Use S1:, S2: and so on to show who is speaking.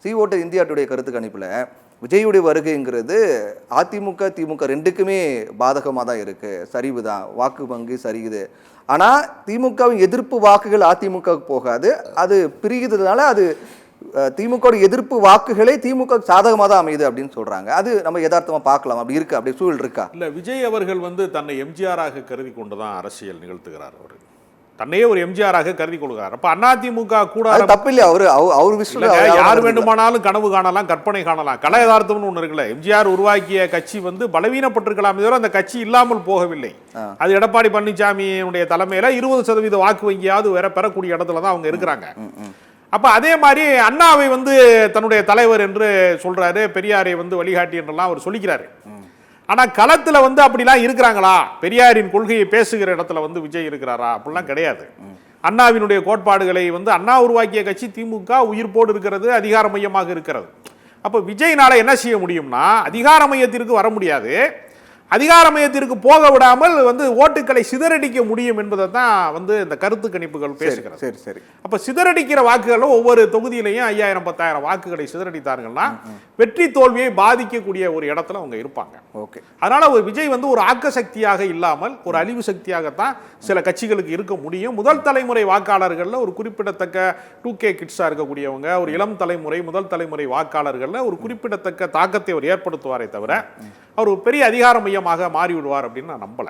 S1: C ஓட்டு India today கருத்து கணிப்பில் விஜயுடைய வருகைங்கிறது அதிமுக திமுக ரெண்டுக்குமே பாதகமாக தான் இருக்குது, சரிவு தான், வாக்கு பங்கு சரியுது. ஆனால் திமுகவின் எதிர்ப்பு வாக்குகள் அதிமுகவுக்கு போகாது, அது பிரிகிறதுனால அது திமுக எதிர்ப்பு வாக்குகளே திமுக சாதகமாக தான் அமையுது அப்படின்னு சொல்றாங்க. அது நம்ம யதார்த்தமா பார்க்கலாம். அப்படி இருக்கு, அப்படி சூழல் இருக்கா? இல்ல,
S2: விஜய் அவர்கள் தன்னை எம்ஜிஆராக கருதி கொண்டுதான் அரசியல் நிகழ்த்துகிறார். அவர் தன்னையே ஒரு எம்ஜிஆராக கருதி கொள்கிறார். அப்ப அதிமுக கூட
S1: தப்பு இல்லையா? அவர் விஷயம்
S2: யார் வேண்டுமானாலும் கனவு காணலாம், கற்பனை காணலாம். கல யதார்த்தம்னு ஒண்ணு இருக்குல்ல. எம்ஜிஆர் உருவாக்கிய கட்சி பலவீனப்பட்டிருக்கலாம், தவிர அந்த கட்சி இல்லாமல் போகவில்லை. அது எடப்பாடி பழனிசாமியுடைய தலைமையில 20% வாக்கு வங்கியாவது வேற பெறக்கூடிய இடத்துல தான் அவங்க இருக்கிறாங்க. அப்ப அதே மாதிரி அண்ணாவை தன்னுடைய தலைவர் என்று சொல்றாரு, பெரியாரை வழிகாட்டி என்றெல்லாம் அவர் சொல்லிக்கிறாரு. ஆனா களத்துல அப்படிலாம் இருக்கிறாங்களா? பெரியாரின் கொள்கையை பேசுகிற இடத்துல விஜய் இருக்கிறாரா? அப்படிலாம் கிடையாது. அண்ணாவினுடைய கோட்பாடுகளை அண்ணா உருவாக்கிய கட்சி திமுக உயிர்ப்போடு இருக்கிறது, அதிகார மையமாக இருக்கிறது. அப்ப விஜய்னால என்ன செய்ய முடியும்னா, அதிகார மையத்திற்கு வர முடியாது, அதிகார மையத்திற்கு போக விடாமல் ஓட்டுக்களை சிதறடிக்க முடியும் என்பதை தான் இந்த கருத்து கணிப்புகள் பேசுகிறது.
S1: சரி சரி.
S2: அப்ப சிதறடிக்கிற வாக்குகளும் ஒவ்வொரு தொகுதியிலையும் 5000 10,000 வாக்குகளை சிதறடித்தார்கள்னா வெற்றி தோல்வியை பாதிக்கக்கூடிய ஒரு இடத்துல அவங்க இருப்பாங்க.
S1: ஓகே.
S2: அதனால ஒரு விஜய் ஒரு ஆக்க சக்தியாக இல்லாமல் ஒரு அழிவு சக்தியாகத்தான் சில கட்சிகளுக்கு இருக்க முடியும். முதல் தலைமுறை வாக்காளர்கள்ல ஒரு குறிப்பிடத்தக்க 2K கிட்ஸா இருக்கக்கூடியவங்க, ஒரு இளம் தலைமுறை முதல் தலைமுறை வாக்காளர்கள்ல ஒரு குறிப்பிடத்தக்க தாக்கத்தை அவர் ஏற்படுத்துவாரே தவிர அவர் ஒரு பெரிய அதிகார மையமாக மாறிவிடுவார் அப்படின்னு நான் நம்பல.